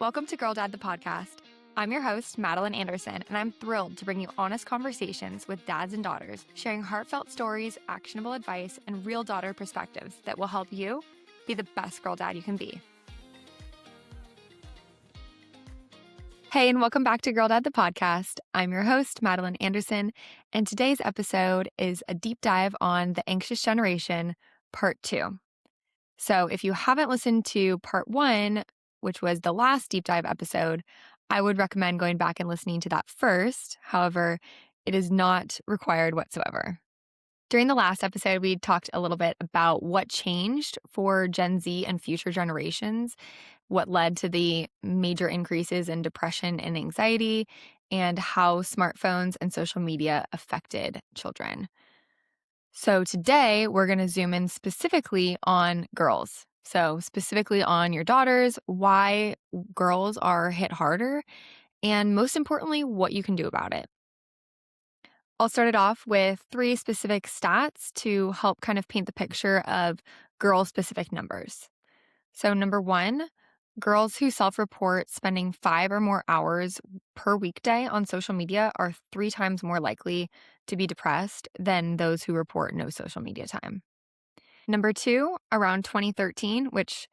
Welcome to Girl Dad, the podcast. I'm your host, Madeline Anderson, and I'm thrilled to bring you honest conversations with dads and daughters, sharing heartfelt stories, actionable advice, and real daughter perspectives that will help you be the best girl dad you can be. Hey, and welcome back to Girl Dad, the podcast. I'm your host, Madeline Anderson, and today's episode is a deep dive on the anxious generation, part 2. So if you haven't listened to part 1, which was the last deep dive episode, I would recommend going back and listening to that first. However, it is not required whatsoever. During the last episode, we talked a little bit about what changed for Gen Z and future generations, what led to the major increases in depression and anxiety, and how smartphones and social media affected children. So today, we're going to zoom in specifically on girls. So specifically on your daughters, why girls are hit harder, and most importantly, what you can do about it. I'll start it off with 3 specific stats to help kind of paint the picture of girl-specific numbers. So number 1, girls who self-report spending 5 or more hours per weekday on social media are 3 times more likely to be depressed than those who report no social media time. Number 2, around 2013, which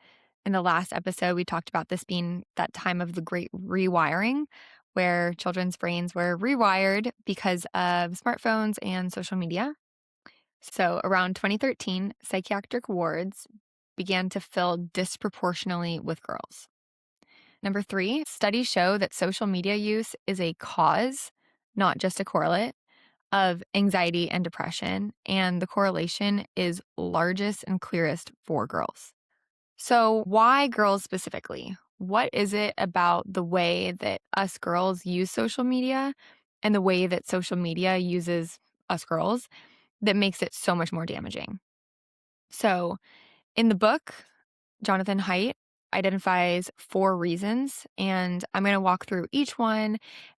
in the last episode, we talked about this being that time of the great rewiring, where children's brains were rewired because of smartphones and social media. So around 2013, psychiatric wards began to fill disproportionately with girls. Number 3, studies show that social media use is a cause, not just a correlate, of anxiety and depression, and the correlation is largest and clearest for girls. So why girls specifically? What is it about the way that us girls use social media and the way that social media uses us girls that makes it so much more damaging? So in the book, Jonathan Haidt identifies 4 reasons, and I'm going to walk through each one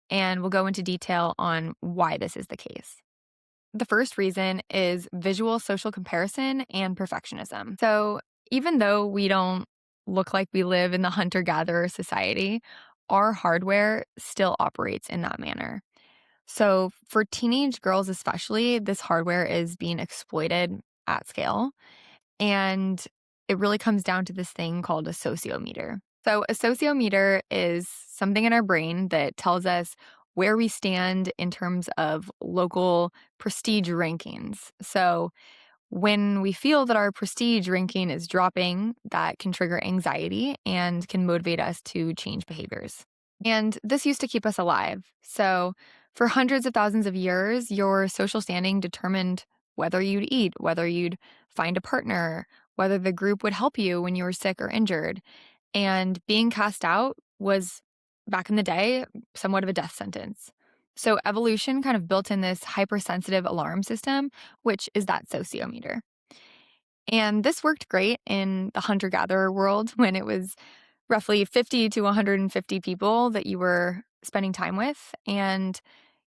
and we'll go into detail on why this is the case. The first reason is visual social comparison and perfectionism. So even though we don't look like we live in the hunter-gatherer society, our hardware still operates in that manner. So for teenage girls especially, this hardware is being exploited at scale. And it really comes down to this thing called a sociometer. So a sociometer is something in our brain that tells us where we stand in terms of local prestige rankings. So when we feel that our prestige ranking is dropping, that can trigger anxiety and can motivate us to change behaviors. And this used to keep us alive. So for hundreds of thousands of years, your social standing determined whether you'd eat, whether you'd find a partner, whether the group would help you when you were sick or injured. And being cast out was, back in the day, somewhat of a death sentence. So evolution kind of built in this hypersensitive alarm system, which is that sociometer. And this worked great in the hunter-gatherer world when it was roughly 50 to 150 people that you were spending time with, and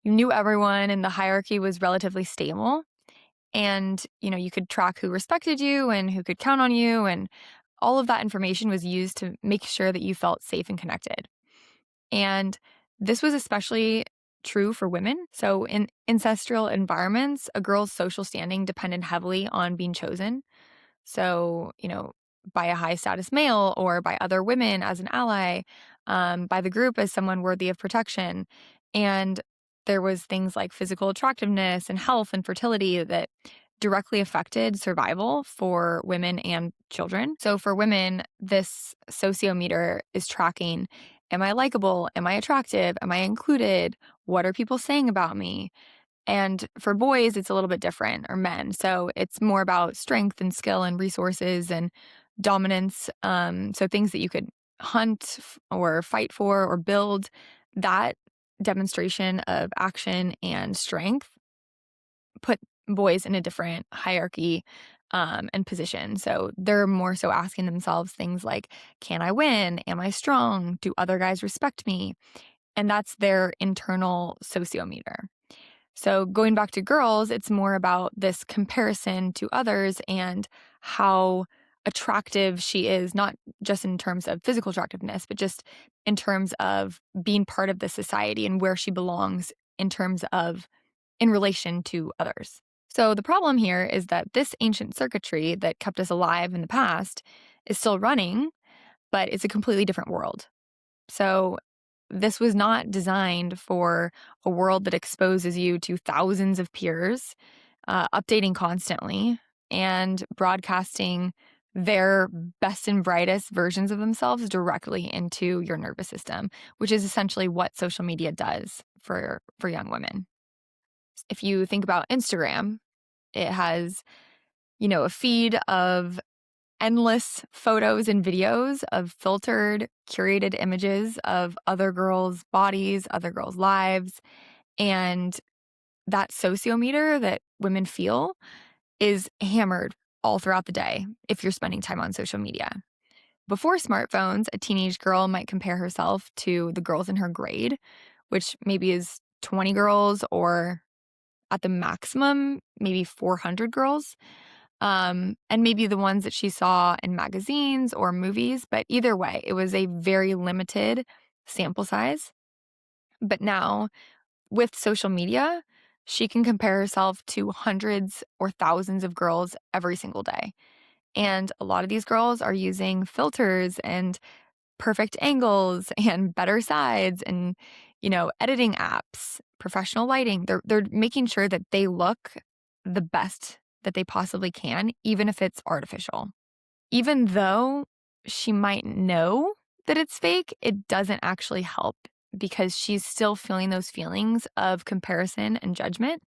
you knew everyone and the hierarchy was relatively stable. And, you could track who respected you and who could count on you. And all of that information was used to make sure that you felt safe and connected. And this was especially true for women. So in ancestral environments, a girl's social standing depended heavily on being chosen. So, by a high status male or by other women as an ally, by the group as someone worthy of protection. And there was things like physical attractiveness and health and fertility that directly affected survival for women and children. So for women, this sociometer is tracking, am I likable? Am I attractive? Am I included? What are people saying about me? And for boys, it's a little bit different, or men. So it's more about strength and skill and resources and dominance. So things that you could hunt or fight for or build, that demonstration of action and strength put boys in a different hierarchy and position. So they're more so asking themselves things like, can I win? Am I strong? Do other guys respect me? And that's their internal sociometer. So going back to girls, it's more about this comparison to others and how attractive she is, not just in terms of physical attractiveness, but just in terms of being part of the society and where she belongs in relation to others. So the problem here is that this ancient circuitry that kept us alive in the past is still running, but it's a completely different world. So this was not designed for a world that exposes you to thousands of peers, updating constantly, and broadcasting their best and brightest versions of themselves directly into your nervous system, which is essentially what social media does for young women. If you think about Instagram, it has, a feed of endless photos and videos of filtered, curated images of other girls' bodies, other girls' lives. And that sociometer that women feel is hammered all throughout the day if you're spending time on social media. Before smartphones, a teenage girl might compare herself to the girls in her grade, which maybe is 20 girls or at the maximum, maybe 400 girls. And maybe the ones that she saw in magazines or movies. But either way, it was a very limited sample size. But now, with social media, she can compare herself to hundreds or thousands of girls every single day. And a lot of these girls are using filters and perfect angles and better sides and, editing apps, professional lighting. They're making sure that they look the best that they possibly can, even if it's artificial. Even though she might know that it's fake, it doesn't actually help because she's still feeling those feelings of comparison and judgment.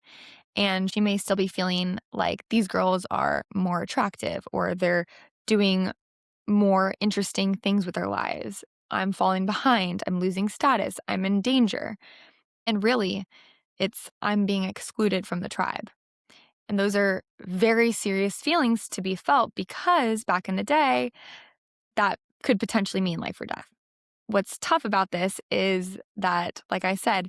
And she may still be feeling like these girls are more attractive or they're doing more interesting things with their lives. I'm falling behind. I'm losing status. I'm in danger. And really, it's I'm being excluded from the tribe. And those are very serious feelings to be felt because back in the day, that could potentially mean life or death. What's tough about this is that, like I said,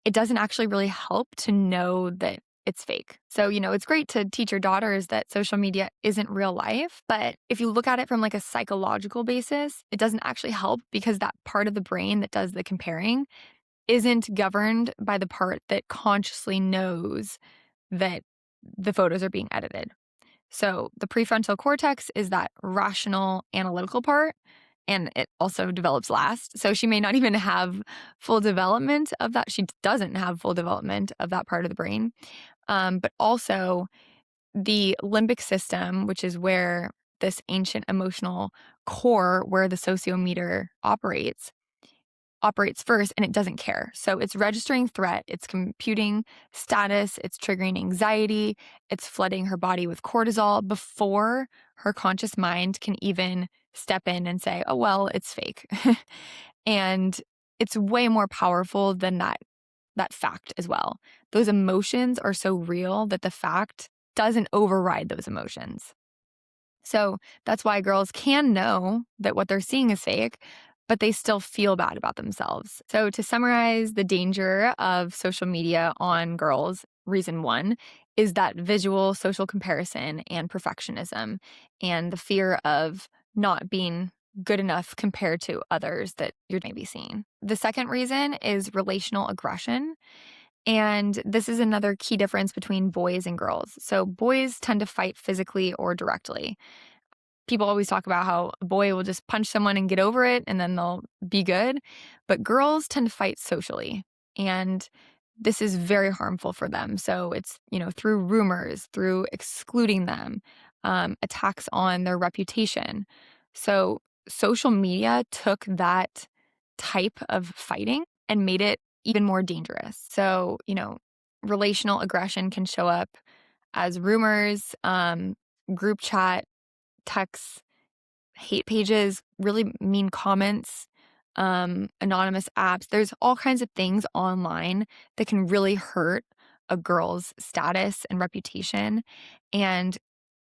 it doesn't actually really help to know that it's fake. So, it's great to teach your daughters that social media isn't real life. But if you look at it from like a psychological basis, it doesn't actually help because that part of the brain that does the comparing isn't governed by the part that consciously knows that the photos are being edited. So the prefrontal cortex is that rational analytical part, and it also develops last. So she may not even have full development of that. She doesn't have full development of that part of the brain. But also the limbic system, which is where this ancient emotional core, where the sociometer operates first and it doesn't care. So it's registering threat, it's computing status, it's triggering anxiety, it's flooding her body with cortisol before her conscious mind can even step in and say, oh, well, it's fake. And it's way more powerful than that fact as well. Those emotions are so real that the fact doesn't override those emotions. So that's why girls can know that what they're seeing is fake, but they still feel bad about themselves. So to summarize the danger of social media on girls, reason one is that visual social comparison and perfectionism and the fear of not being good enough compared to others that you're maybe seeing. The second reason is relational aggression. And this is another key difference between boys and girls. So boys tend to fight physically or directly. People always talk about how a boy will just punch someone and get over it and then they'll be good. But girls tend to fight socially. And this is very harmful for them. So it's, through rumors, through excluding them, attacks on their reputation. So social media took that type of fighting and made it even more dangerous. So, relational aggression can show up as rumors, group chat, texts, hate pages, really mean comments, anonymous apps. There's all kinds of things online that can really hurt a girl's status and reputation. And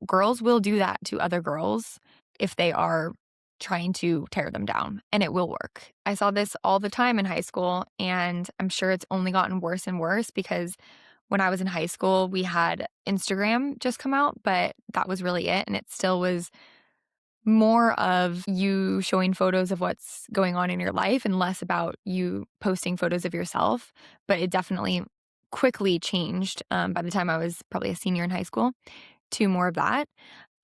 girls will do that to other girls if they are trying to tear them down, and it will work. I saw this all the time in high school, and I'm sure it's only gotten worse and worse because when I was in high school, we had Instagram just come out, but that was really it. And it still was more of you showing photos of what's going on in your life and less about you posting photos of yourself. But it definitely quickly changed by the time I was probably a senior in high school to more of that.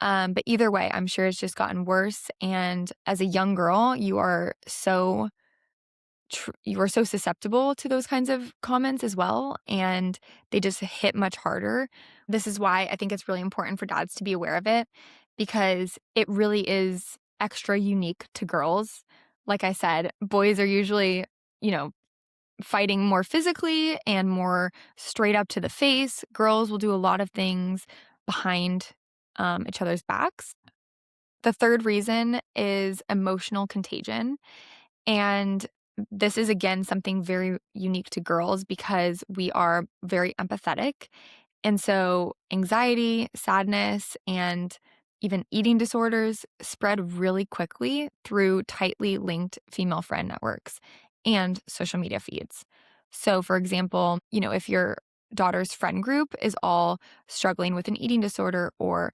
But either way, I'm sure it's just gotten worse. And as a young girl, you are so susceptible to those kinds of comments as well, and they just hit much harder. This is why I think it's really important for dads to be aware of it, because it really is extra unique to girls. Like I said, boys are usually, you know, fighting more physically and more straight up to the face. Girls will do a lot of things behind each other's backs. The third reason is emotional contagion. And this is, again, something very unique to girls because we are very empathetic. And so anxiety, sadness, and even eating disorders spread really quickly through tightly linked female friend networks and social media feeds. So, for example, if your daughter's friend group is all struggling with an eating disorder or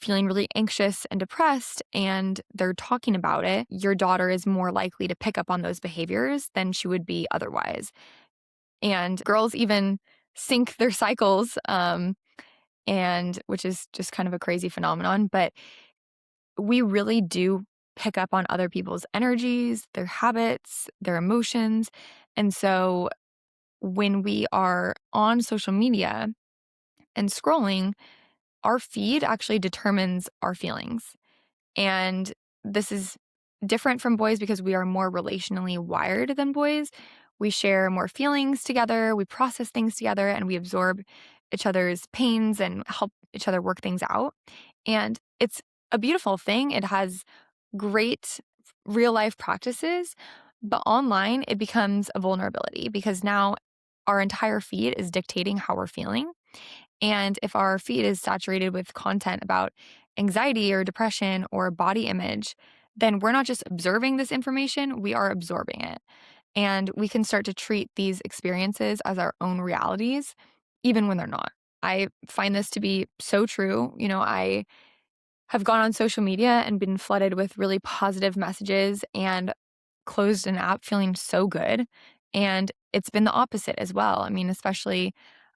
feeling really anxious and depressed and they're talking about it, your daughter is more likely to pick up on those behaviors than she would be otherwise. And girls even sync their cycles, and which is just kind of a crazy phenomenon, but we really do pick up on other people's energies, their habits, their emotions. And so when we are on social media and scrolling, our feed actually determines our feelings. And this is different from boys because we are more relationally wired than boys. We share more feelings together, we process things together, and we absorb each other's pains and help each other work things out. And it's a beautiful thing. It has great real life practices, but online it becomes a vulnerability because now our entire feed is dictating how we're feeling. And if our feed is saturated with content about anxiety or depression or body image, then we're not just observing this information, we are absorbing it. And we can start to treat these experiences as our own realities, even when they're not. I find this to be so true. I have gone on social media and been flooded with really positive messages and closed an app feeling so good. And it's been the opposite as well. I mean, especially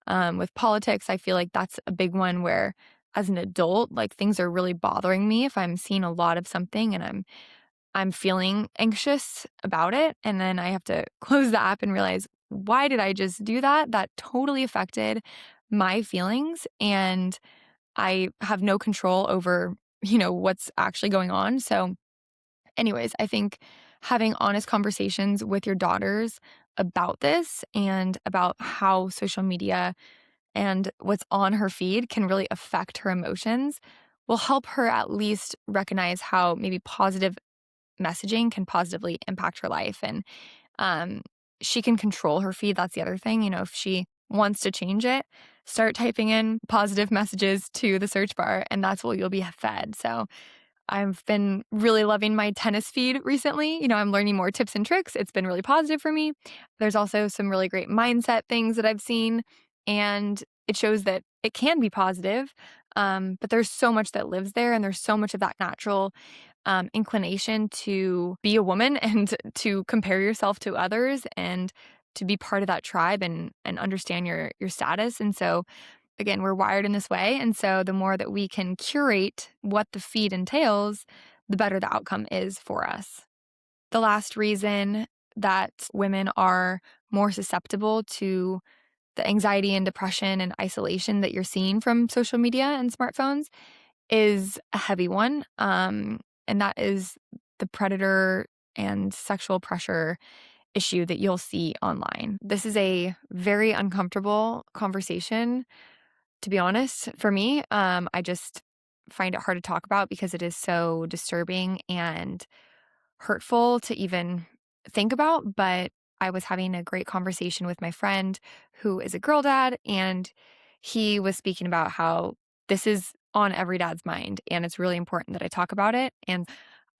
with politics, I feel like that's a big one where as an adult, like things are really bothering me if I'm seeing a lot of something and I'm feeling anxious about it. And then I have to close the app and realize, why did I just do that? That totally affected my feelings. And I have no control over, what's actually going on. So anyways, I think having honest conversations with your daughters about this and about how social media and what's on her feed can really affect her emotions will help her at least recognize how maybe positive messaging can positively impact her life. And um, she can control her feed. That's the other thing. If she wants to change it, start typing in positive messages to the search bar, and that's what you'll be fed. So I've been really loving my tennis feed recently. I'm learning more tips and tricks. It's been really positive for me. There's also some really great mindset things that I've seen, and it shows that it can be positive. But there's so much that lives there, and there's so much of that natural inclination to be a woman and to compare yourself to others and to be part of that tribe and understand your status. And so again, we're wired in this way. And so the more that we can curate what the feed entails, the better the outcome is for us. The last reason that women are more susceptible to the anxiety and depression and isolation that you're seeing from social media and smartphones is a heavy one. And that is the predator and sexual pressure issue that you'll see online. This is a very uncomfortable conversation, to be honest, for me. I just find it hard to talk about because it is so disturbing and hurtful to even think about. But I was having a great conversation with my friend who is a girl dad, and he was speaking about how this is on every dad's mind and it's really important that I talk about it. And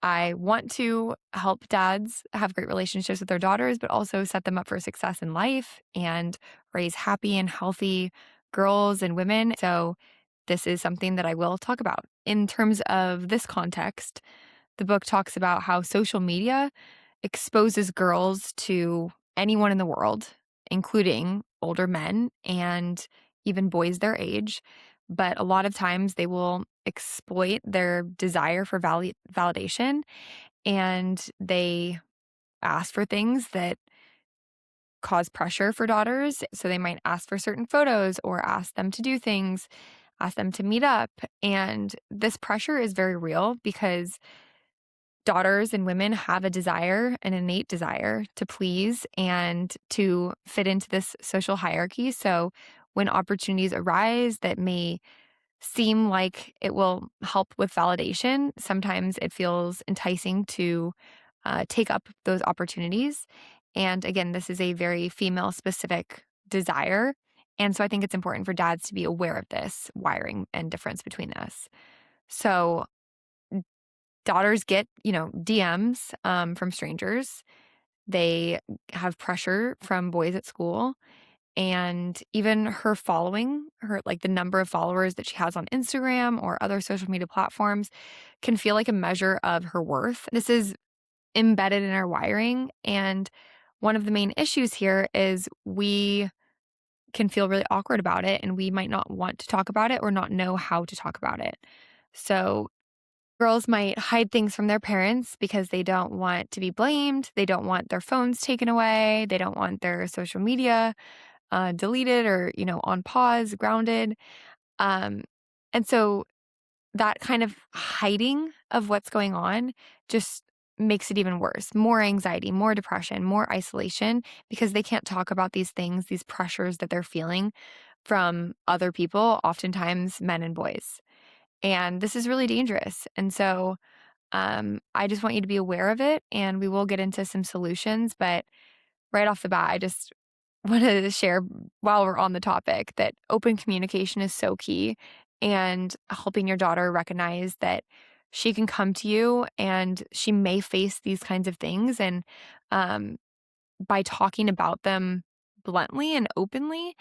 I want to help dads have great relationships with their daughters, but also set them up for success in life and raise happy and healthy girls and women. So this is something that I will talk about. in terms of this context, the book talks about how social media exposes girls to anyone in the world, including older men and even boys their age. But a lot of times they will exploit their desire for validation, and they ask for things that cause pressure for daughters. So they might ask for certain photos or ask them to do things, ask them to meet up. And this pressure is very real because daughters and women have a desire, an innate desire to please and to fit into this social hierarchy. So when opportunities arise that may seem like it will help with validation, sometimes it feels enticing to take up those opportunities. And again, this is a very female specific desire. And so I think it's important for dads to be aware of this wiring and difference between us. So daughters get, DMs from strangers. They have pressure from boys at school. And even her following, her like the number of followers that she has on Instagram or other social media platforms can feel like a measure of her worth. This is embedded in our wiring. And one of the main issues here is we can feel really awkward about it and we might not want to talk about it or not know how to talk about it. So girls might hide things from their parents because they don't want to be blamed. They don't want their phones taken away. They don't want their social media deleted or, on pause, grounded. Um, and so that kind of hiding of what's going on just makes it even worse. More anxiety, more depression, more isolation because they can't talk about these things, these pressures that they're feeling from other people, oftentimes men and boys. And this is really dangerous. And so I just want you to be aware of it and we will get into some solutions. But right off the bat, I just wanted to share while we're on the topic that open communication is so key and helping your daughter recognize that she can come to you and she may face these kinds of things. And um, by talking about them bluntly and openly,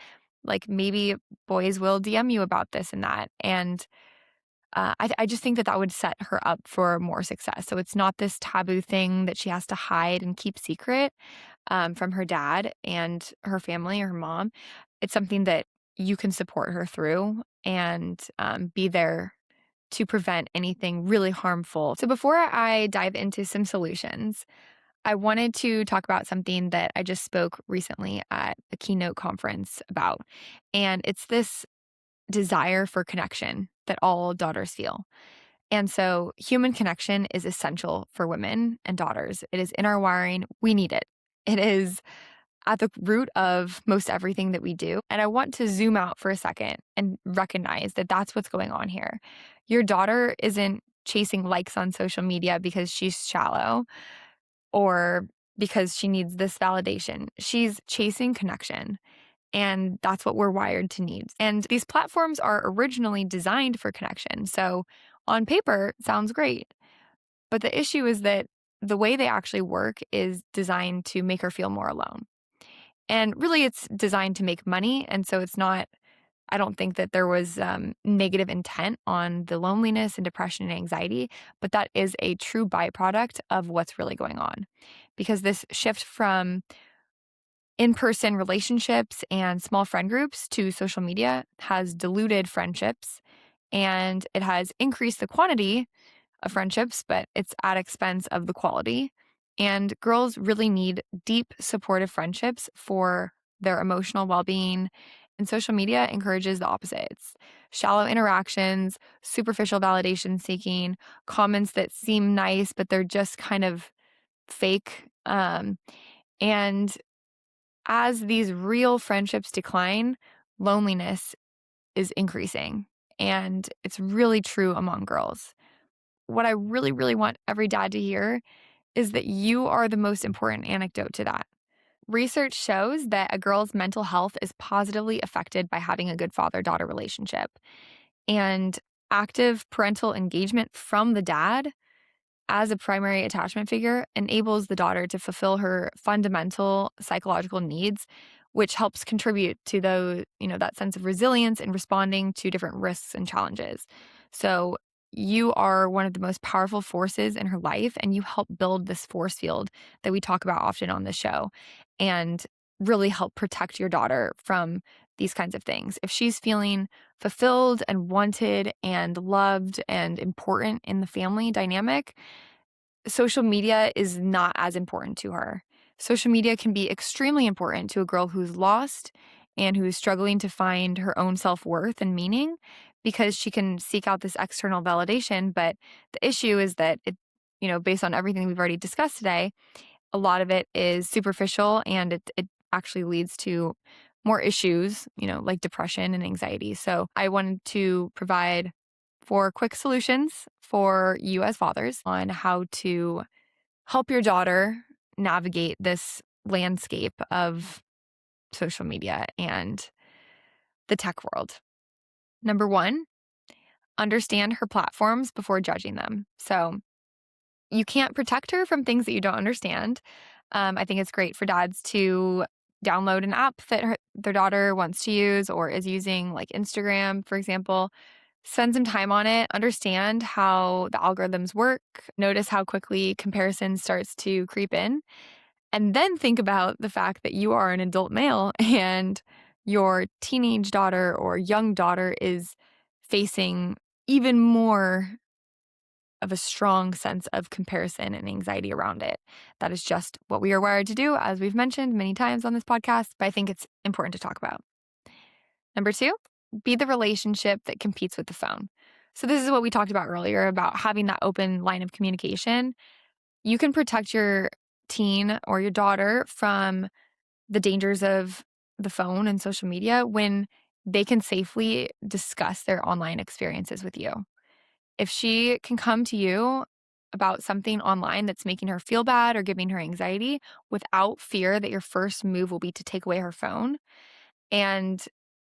like maybe boys will DM you about this and that. And I just think that that would set her up for more success. So it's not this taboo thing that she has to hide and keep secret from her dad and her family or her mom. It's something that you can support her through and be there to prevent anything really harmful. So before I dive into some solutions, I wanted to talk about something that I just spoke recently at a keynote conference about. And it's this desire for connection that all daughters feel. And so human connection is essential for women and daughters. It is in our wiring. We need it. It is at the root of most everything that we do. And I want to zoom out for a second and recognize that that's what's going on here. Your daughter isn't chasing likes on social media because she's shallow or because she needs this validation. She's chasing connection. And that's what we're wired to need. And these platforms are originally designed for connection. So on paper, it sounds great. But the issue is that the way they actually work is designed to make her feel more alone. And really, it's designed to make money. And so it's not, I don't think that there was negative intent on the loneliness and depression and anxiety, but that is a true byproduct of what's really going on. Because this shift from in-person relationships and small friend groups to social media has diluted friendships and it has increased the quantity of friendships, but it's at expense of the quality. And girls really need deep, supportive friendships for their emotional well-being. And social media encourages the opposite. It's shallow interactions, superficial validation seeking, comments that seem nice, but they're just kind of fake. And as these real friendships decline, loneliness is increasing. And it's really true among girls. What I really, really want every dad to hear is that you are the most important anecdote to that. Research shows that a girl's mental health is positively affected by having a good father daughter relationship. And active parental engagement from the dad as a primary attachment figure enables the daughter to fulfill her fundamental psychological needs, which helps contribute to that sense of resilience in responding to different risks and challenges. So you are one of the most powerful forces in her life, and you help build this force field that we talk about often on the show and really help protect your daughter from these kinds of things. If she's feeling fulfilled and wanted and loved and important in the family dynamic, social media is not as important to her. Social media can be extremely important to a girl who's lost and who's struggling to find her own self-worth and meaning because she can seek out this external validation. But the issue is that based on everything we've already discussed today, a lot of it is superficial and it actually leads to more issues, like depression and anxiety. So I wanted to provide 4 quick solutions for you as fathers on how to help your daughter navigate this landscape of social media and the tech world. Number 1, understand her platforms before judging them. So you can't protect her from things that you don't understand. I think it's great for dads to download an app that their daughter wants to use or is using, like Instagram, for example. Spend some time on it, understand how the algorithms work, notice how quickly comparison starts to creep in, and then think about the fact that you are an adult male and your teenage daughter or young daughter is facing even more of a strong sense of comparison and anxiety around it. That is just what we are wired to do, as we've mentioned many times on this podcast, but I think it's important to talk about. Number 2, be the relationship that competes with the phone. So this is what we talked about earlier about having that open line of communication. You can protect your teen or your daughter from the dangers of the phone and social media when they can safely discuss their online experiences with you. If she can come to you about something online that's making her feel bad or giving her anxiety without fear that your first move will be to take away her phone, and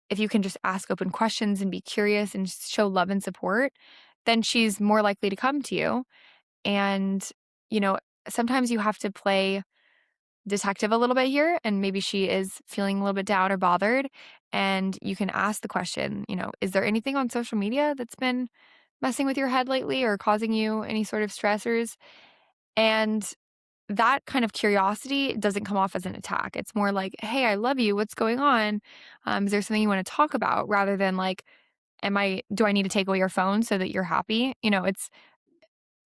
if you can just ask open questions and be curious and show love and support, then she's more likely to come to you. And, you know, sometimes you have to play detective a little bit here, and maybe she is feeling a little bit down or bothered. And you can ask the question, is there anything on social media that's been messing with your head lately or causing you any sort of stressors? And that kind of curiosity doesn't come off as an attack. It's more like, hey, I love you. What's going on? Is there something you want to talk about? Rather than like, do I need to take away your phone so that you're happy? It's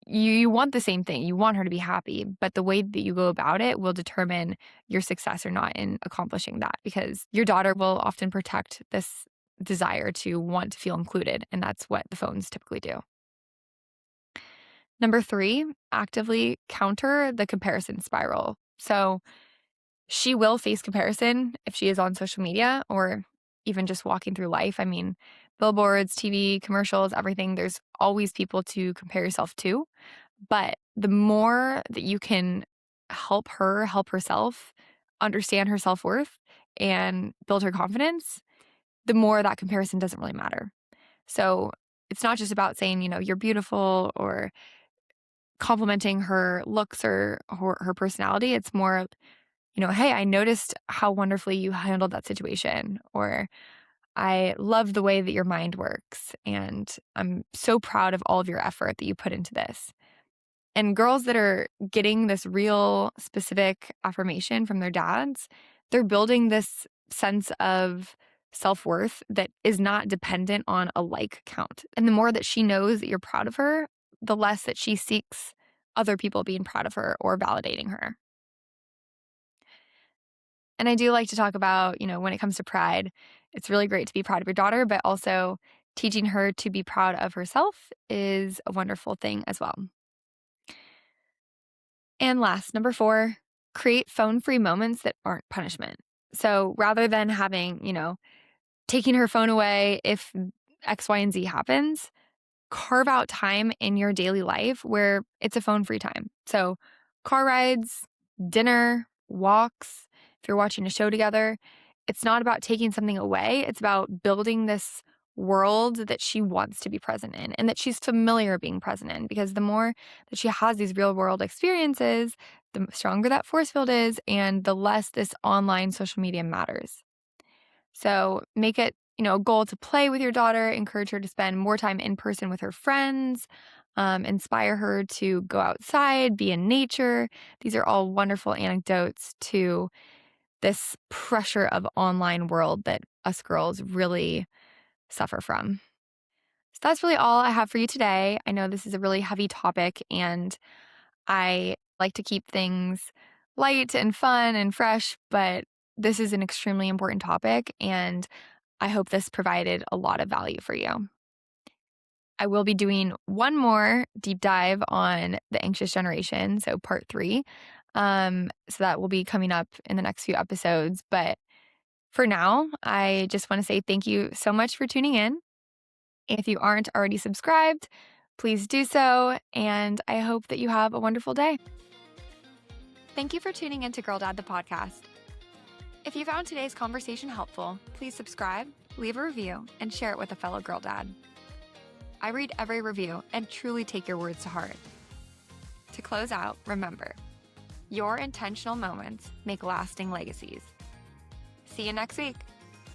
you want the same thing. You want her to be happy, but the way that you go about it will determine your success or not in accomplishing that, because your daughter will often protect this desire to want to feel included, and that's what the phones typically do. Number 3, actively counter the comparison spiral. So she will face comparison if she is on social media or even just walking through life. I mean, billboards, TV, commercials, everything, there's always people to compare yourself to. But the more that you can help her help herself understand her self-worth and build her confidence, the more that comparison doesn't really matter. So it's not just about saying, you're beautiful or complimenting her looks or her personality. It's more, hey, I noticed how wonderfully you handled that situation, or I love the way that your mind works, and I'm so proud of all of your effort that you put into this. And girls that are getting this real specific affirmation from their dads, they're building this sense of self-worth that is not dependent on a like count. And the more that she knows that you're proud of her, the less that she seeks other people being proud of her or validating her. And I do like to talk about, when it comes to pride, it's really great to be proud of your daughter, but also teaching her to be proud of herself is a wonderful thing as well. And last, number 4, create phone-free moments that aren't punishment. So rather than having, taking her phone away if X, Y, and Z happens, carve out time in your daily life where it's a phone-free time. So car rides, dinner, walks, if you're watching a show together, it's not about taking something away. It's about building this world that she wants to be present in and that she's familiar being present in, because the more that she has these real world experiences, the stronger that force field is and the less this online social media matters. So make it a goal to play with your daughter, encourage her to spend more time in person with her friends, inspire her to go outside, be in nature. These are all wonderful anecdotes to this pressure of online world that us girls really suffer from. So that's really all I have for you today. I know this is a really heavy topic, and I like to keep things light and fun and fresh, but this is an extremely important topic, and I hope this provided a lot of value for you. I will be doing one more deep dive on the anxious generation, so part 3. So that will be coming up in the next few episodes. But for now, I just want to say thank you so much for tuning in. If you aren't already subscribed, please do so. And I hope that you have a wonderful day. Thank you for tuning in to Girl Dad, the podcast. If you found today's conversation helpful, please subscribe, leave a review, and share it with a fellow girl dad. I read every review and truly take your words to heart. To close out, remember, your intentional moments make lasting legacies. See you next week.